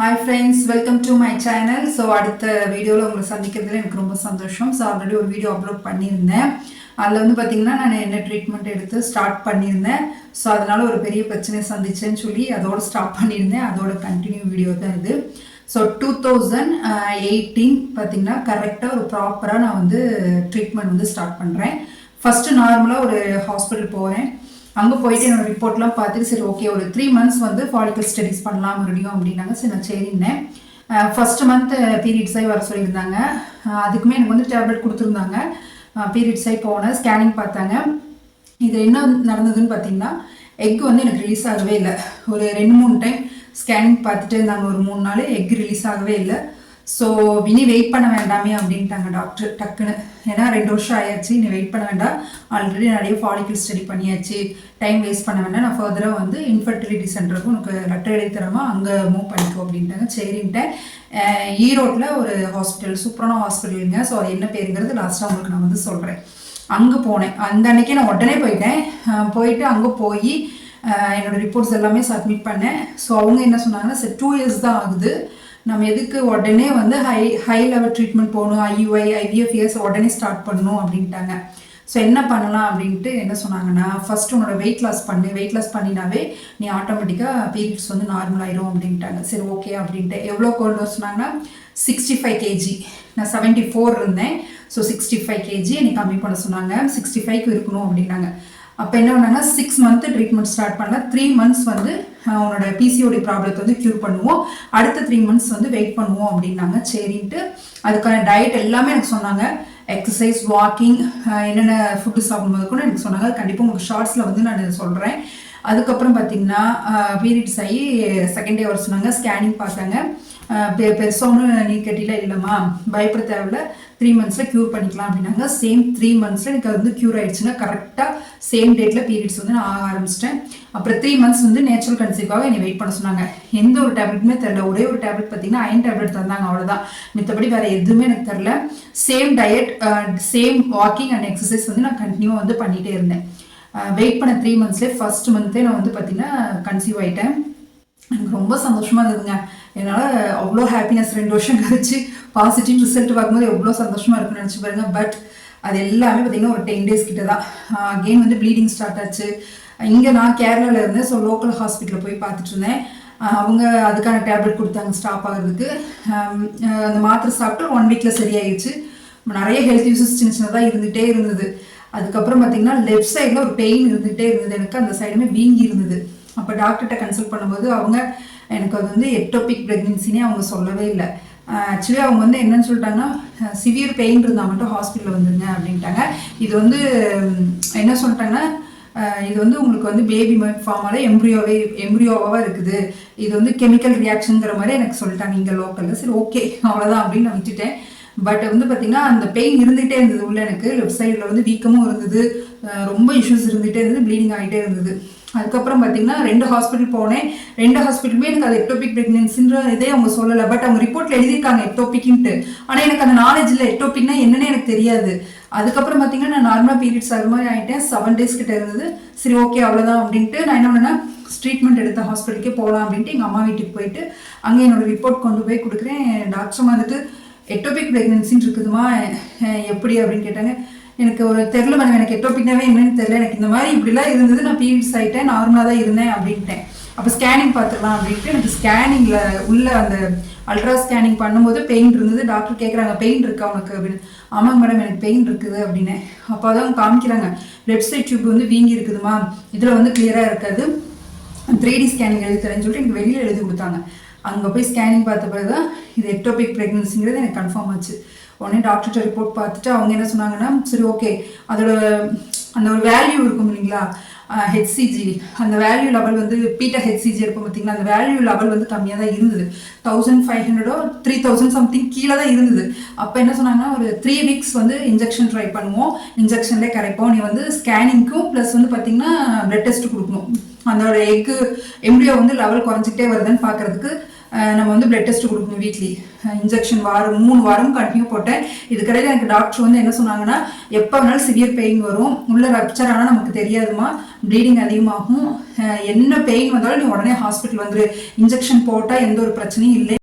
Hi friends, welcome to my channel. So அடுத்த வீடியோவில் உங்களை சந்திக்கிறதுல எனக்கு ரொம்ப சந்தோஷம். ஸோ ஆல்ரெடி ஒரு வீடியோ அப்லோட் பண்ணியிருந்தேன். அதில் வந்து பார்த்தீங்கன்னா நான் என்ன ட்ரீட்மெண்ட் எடுத்து ஸ்டார்ட் பண்ணியிருந்தேன். ஸோ அதனால ஒரு பெரிய பிரச்சனை சந்திச்சேன்னு சொல்லி அதோட ஸ்டாப் பண்ணியிருந்தேன். அதோட கண்டினியூ வீடியோ தான் இது. ஸோ 2018 பார்த்தீங்கன்னா கரெக்டாக ஒரு ப்ராப்பராக நான் வந்து ட்ரீட்மெண்ட் வந்து ஸ்டார்ட் பண்ணுறேன். ஃபஸ்ட்டு நார்மலாக ஒரு ஹாஸ்பிட்டல் போகிறேன். அங்கே போயிட்டு என்னோட ரிப்போர்ட்லாம் பார்த்துட்டு சரி ஓகே ஒரு 3 months வந்து ஃபாலிக்கல் ஸ்டடிஸ் பண்ணலாம் மறுபடியும் அப்படின்னாங்க. சரி நான் சரின்னேன். ஃபர்ஸ்ட் மந்த் பீரியட்ஸ் ஆகி வர சொல்லியிருந்தாங்க. அதுக்குமே எனக்கு வந்து டேப்லெட் கொடுத்துருந்தாங்க. பீரியட்ஸ் ஆகி போனேன், ஸ்கேனிங் பார்த்தாங்க. இது என்ன நடந்ததுன்னு பார்த்தீங்கன்னா எக் வந்து எனக்கு ரிலீஸ் ஆகவே இல்லை. ஒரு 2-3 டைம் ஸ்கேனிங் பார்த்துட்டு இருந்தாங்க. ஒரு 3 நாள் எக் ரிலீஸ் ஆகவே இல்லை. ஸோ இனி வெயிட் பண்ண வேண்டாமே அப்படின்ட்டாங்க டாக்டர் டக்குன்னு. ஏன்னா 2 வருஷம் ஆயாச்சு, நீ வெயிட் பண்ண வேண்டாம், ஆல்ரெடி நிறைய ஃபாலிக்கல் ஸ்டடி பண்ணியாச்சு, டைம் வேஸ்ட் பண்ண வேண்டாம், நான் ஃபர்தராக வந்து இன்ஃபர்டிலிட்டி சென்டருக்கு உனக்கு லெட்டர் எழுதி தரமா அங்கே மூவ் பண்ணிக்கோ அப்படின்ட்டாங்க. சரின்ட்டேன். ஈரோட்டில் ஒரு ஹாஸ்பிட்டல், சூப்பரான ஹாஸ்பிட்டலுங்க. ஸோ அது என்ன பேருங்கிறது லாஸ்ட்டாக உங்களுக்கு நான் வந்து சொல்கிறேன். அங்கே போனேன். அந்த அன்றைக்கே நான் உடனே போயிட்டேன். போயிட்டு அங்கே போய் என்னோடய ரிப்போர்ட்ஸ் எல்லாமே சப்மிட் பண்ணேன். ஸோ அவங்க என்ன சொன்னாங்கன்னா சரி 2 years தான் ஆகுது, நம்ம எதுக்கு உடனே வந்து ஹை லெவல் ட்ரீட்மெண்ட் போகணும், ஐயுஐ ஐவிஎஃப்எஸ் உடனே ஸ்டார்ட் பண்ணணும் அப்படின்ட்டாங்க. ஸோ என்ன பண்ணலாம் அப்படின்ட்டு என்ன சொன்னாங்கன்னா ஃபர்ஸ்ட் உன்னோட வெயிட் லாஸ் பண்ணு, வெயிட் லாஸ் பண்ணினாவே நீ ஆட்டோமேட்டிக்காக பீரியட்ஸ் வந்து நார்மல் ஆயிரும் அப்படின்ட்டாங்க. சரி ஓகே அப்படின்ட்டு. எவ்வளோ கொண்டு வர சொன்னாங்கன்னா 65 kg. நான் 74 இருந்தேன். ஸோ 65 kg எனக்கு கம்மி பண்ண சொன்னாங்க. 65க்கு இருக்கணும் அப்படின்னாங்க. அப்போ என்ன பண்ணாங்க 6 month ட்ரீட்மெண்ட் ஸ்டார்ட் பண்ணலாம். 3 months வந்து உன்னோட பிசிஓடி ப்ராப்ளத்தை வந்து க்யூர் பண்ணுவோம், அடுத்த 3 months வந்து வெயிட் பண்ணுவோம் அப்படின்னாங்க. சரின்ட்டு அதுக்கான டயட் எல்லாமே எனக்கு சொன்னாங்க. எக்ஸசைஸ், வாக்கிங், என்னென்ன ஃபுட்டு சாப்பிடும்போது கூட எனக்கு சொன்னாங்க. கண்டிப்பாக உங்களுக்கு ஷார்ட்ஸில் வந்து நான் சொல்கிறேன். அதுக்கப்புறம் பார்த்தீங்கன்னா பீரியட்ஸ் ஆகி செகண்ட் டே வர சொன்னாங்க. ஸ்கேனிங் பார்த்தாங்க. பெருசாக ஒன்றும் நீ கட்டில இல்லைம்மா, பயப்பட தேவையில்ல, 3 monthsல க்யூர் பண்ணிக்கலாம் அப்படின்னாங்க. சேம் 3 monthsல எனக்கு அது வந்து க்யூர் ஆயிடுச்சுங்க. கரெக்டாக சேம் டேட்டில் பீரியட்ஸ் வந்து நான் ஆக ஆரம்பிச்சிட்டேன். அப்புறம் 3 months வந்து நேச்சுரல் கன்சீவாக என்னை வெயிட் பண்ண சொன்னாங்க. எந்த ஒரு டேப்லெட்டுமே தெரில. ஒரே ஒரு டேப்லெட் பார்த்தீங்கன்னா அயன் டேப்லெட் தந்தாங்க, அவ்வளோதான். மித்தபடி வேறு எதுவுமே எனக்கு தெரில. Same diet, same walking and exercise வந்து நான் கண்டினியூவாக வந்து பண்ணிகிட்டே இருந்தேன். வெயிட் பண்ண 3 monthsலேயே ஃபர்ஸ்ட் மந்த்தே நான் வந்து பார்த்தீங்கன்னா கன்சீவ் ஆகிட்டேன். எனக்கு ரொம்ப சந்தோஷமாக இருந்ததுங்க. என்னால் அவ்வளோ ஹாப்பினஸ் 2 வருஷம் கழிச்சு பாசிட்டிவ் ரிசல்ட் பார்க்கும்போது எவ்வளோ சந்தோஷமாக இருக்குன்னு நினச்சி பாருங்க. பட் அது எல்லாமே பார்த்திங்கன்னா ஒரு 10 days கிட்ட தான் அகெயின் வந்து ப்ளீடிங் ஸ்டார்ட் ஆச்சு. இங்கே நான் கேரளாவில் இருந்தேன். ஸோ லோக்கல் ஹாஸ்பிட்டலில் போய் பார்த்துட்டு இருந்தேன். அவங்க அதுக்கான டேப்லெட் கொடுத்தாங்க ஸ்டாப் ஆகிறதுக்கு. அந்த மாத்திரை சாப்பிட்டு 1 weekல சரியாயிடுச்சு. நிறைய ஹெல்த் இஷ்யூஸ் சின்ன சின்னதாக இருந்துகிட்டே இருந்தது. அதுக்கப்புறம் பார்த்திங்கன்னா லெஃப்ட் சைடில் ஒரு பெயின் இருந்துகிட்டே இருந்தது. எனக்கு அந்த சைடுமே வீங்கி இருந்தது. அப்போ டாக்டர்கிட்ட கன்சல்ட் பண்ணும்போது அவங்க எனக்கு அது வந்து எக்டோபிக் ப்ரெக்னென்சினே அவங்க சொல்லவே இல்லை. ஆக்சுவலி அவங்க வந்து என்னன்னு சொல்லிட்டாங்கன்னா சிவியர் பெயின் இருந்தால் மட்டும் ஹாஸ்பிட்டலில் வந்துருங்க அப்படின்ட்டாங்க. இது வந்து என்ன சொல்லிட்டாங்கன்னா இது வந்து உங்களுக்கு வந்து பேபி ஃபார்மால எம்ப்ரியோவாக இருக்குது, இது வந்து கெமிக்கல் ரியாக்ஷனுங்கிற மாதிரி எனக்கு சொல்லிட்டாங்க இங்கே லோக்கலில். சரி ஓகே அவ்வளோதான் அப்படின்னு நான் விட்டுட்டேன். பட் வந்து பார்த்தீங்கன்னா அந்த பெயின் இருந்துகிட்டே இருந்தது உள்ள. எனக்கு லெஃப்ட் சைடில் வந்து வீக்கமும் இருந்தது, ரொம்ப இஷ்யூஸ் இருந்துகிட்டே இருந்தது, ப்ளீடிங் ஆகிட்டே இருந்தது. அதுக்கப்புறம் பார்த்தீங்கன்னா 2 ஹாஸ்பிட்டல் போனேன். 2 ஹாஸ்பிட்டலுமே எனக்கு அது எக்டோபிக் ப்ரெக்னென்சின்ற இதே அவங்க சொல்லலை. பட் அவங்க ரிப்போர்ட்டில் எழுதியிருக்காங்க எக்டோபிக்ன்ட்டு. ஆனால் எனக்கு அந்த நாலேஜ் இல்லை, எக்டோபிக்னா என்னன்னு எனக்கு தெரியாது. அதுக்கப்புறம் பார்த்தீங்கன்னா நான் நார்மலாக பீரியட்ஸ் ஆகிற மாதிரி ஆகிட்டேன். 7 days கிட்ட இருந்தது. சரி ஓகே அவ்வளோதான் அப்படின்ட்டு நான் என்ன பண்ணேன்னா ட்ரீட்மெண்ட் எடுத்த ஹாஸ்பிட்டலுக்கே போகலாம் அப்படின்ட்டு எங்கள் அம்மா வீட்டுக்கு போயிட்டு அங்கே என்னோட ரிப்போர்ட் கொண்டு போய் கொடுக்குறேன். டாக்டர் வந்துட்டு எக்டோபிக் ப்ரெக்னென்சின்னு இருக்குதுமா எப்படி அப்படின்னு கேட்டாங்க. எனக்கு ஒரு தெரில மேடம், எனக்கு எக்டோபிக்னாவே என்னன்னு தெரியல, எனக்கு இந்த மாதிரி இப்படிலாம் இருந்தது, நான் பீரியட்ஸ் ஆகிட்டேன், நார்மலாக தான் இருந்தேன் அப்படின்ட்டேன். அப்போ ஸ்கேனிங் பார்த்துக்கலாம் அப்படின்ட்டு எனக்கு ஸ்கேனிங்கில் உள்ள அந்த அல்ட்ரா ஸ்கேனிங் பண்ணும்போது பெயின் இருந்தது. டாக்டர் கேட்குறாங்க பெயின் இருக்கா உனக்கு அப்படின்னு. ஆமாங்க மேடம் எனக்கு பெயின் இருக்குது அப்படின்னு. அப்போ தான் காமிக்கிறாங்க லெஃப்ட் சைட் டியூப் வந்து வீங்கி இருக்குதுமா, இதில் வந்து கிளியராக இருக்காது, 3D ஸ்கேனிங் எழுதி தரேன்னு சொல்லிட்டு எனக்கு வெளியில் எழுதி கொடுத்தாங்க. அங்கே போய் ஸ்கேனிங் பார்த்த பிறகு தான் இது எக்டோபிக் ப்ரெக்னன்சிங்கிறது எனக்கு கன்ஃபார்ம் ஆச்சு. உடனே டாக்டர்கிட்ட ரிப்போர்ட் பார்த்துட்டு அவங்க என்ன சொன்னாங்கன்னா சரி ஓகே அதோட அந்த ஒரு வேல்யூ இருக்கும் இல்லைங்களா, ஹெச்சிஜி, அந்த வேல்யூ லெவல் வந்து பீட்டா ஹெச்சிஜி இருக்கும் பார்த்தீங்களா, அந்த வேல்யூ லெவல் வந்து கம்மியாக தான் இருந்தது. 1500 3000 சம்திங் கீழே தான் இருந்தது. அப்போ என்ன சொன்னாங்கன்னா ஒரு 3 weeks வந்து இன்ஜெக்ஷன் ட்ரை பண்ணுவோம், இன்ஜெக்ஷன்லேயே கரைப்போம், நீ வந்து ஸ்கேனிங்க்கும் ப்ளஸ் வந்து பார்த்தீங்கன்னா பிளட் டெஸ்ட் கொடுக்கணும், அதோட எக்கு எம்ப்ரியோ வந்து லெவல் குறைஞ்சிக்கிட்டே வருதுன்னு பார்க்குறதுக்கு நம்ம வந்து பிளட் டெஸ்ட் கொடுக்கணும் வீக்லி. இன்ஜெக்ஷன் 3 வாரம் கண்டினியூ போட்டேன். இதுக்கடையில் எனக்கு டாக்டர் வந்து என்ன சொன்னாங்கன்னா, எப்போ வேணாலும் சிவியர் பெயின் வரும், உள்ள ரப்சர் ஆனால் நமக்கு தெரியாதுமா, ப்ளீடிங் அதிகமாகும், என்ன பெயின் வந்தாலும் நீ உடனே ஹாஸ்பிட்டல் வந்துரு, இன்ஜெக்ஷன் போட்டால் எந்த ஒரு பிரச்சனையும் இல்லை.